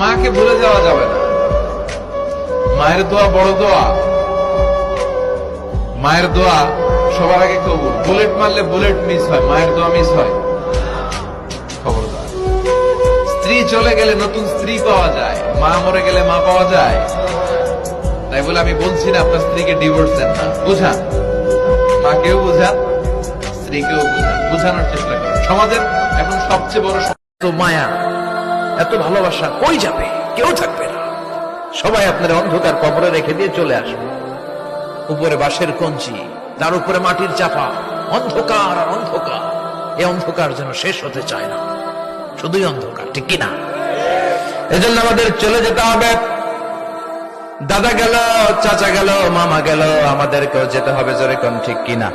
মাকে ভুলে যাওয়া যাবে না। মায়ের দোয়া বড় দোয়া। মায়ের দোয়া সবার আগে কবুল। বুলেট মারলে বুলেট মিস হয়, মায়ের দোয়া মিস হয়? খবরদার। স্ত্রী চলে গেলে নতুন স্ত্রী পাওয়া যায়, মা মরে গেলে মা পাওয়া যায়। তাই বলে আমি বলছি না আপনার স্ত্রীকে ডিভোর্স দেন না, বুঝান। মাকেও বুঝান, স্ত্রীকেও বুঝান, বুঝানোর চেষ্টা করেন। সমাজের এখন সবচেয়ে বড় এত মায়া, এত ভালোবাসা কই যাবে? কেউ থাকবে না। সবাই আপনার অন্ধকার কবরে রেখে দিয়ে চলে আসবে। উপরে বাঁশের কঞ্চি, তার উপরে মাটির চাপা, অন্ধকার আর অন্ধকার। এই অন্ধকার যেন শেষ হতে চায় না, শুধুই অন্ধকার, ঠিক কিনা? এজন্য আমাদের চলে যেতে হবে। দাদা গেল, চাচা গেল, মামা গেল, আমাদেরকেও যেতে হবে। জোরে কোন ঠিক কিনা?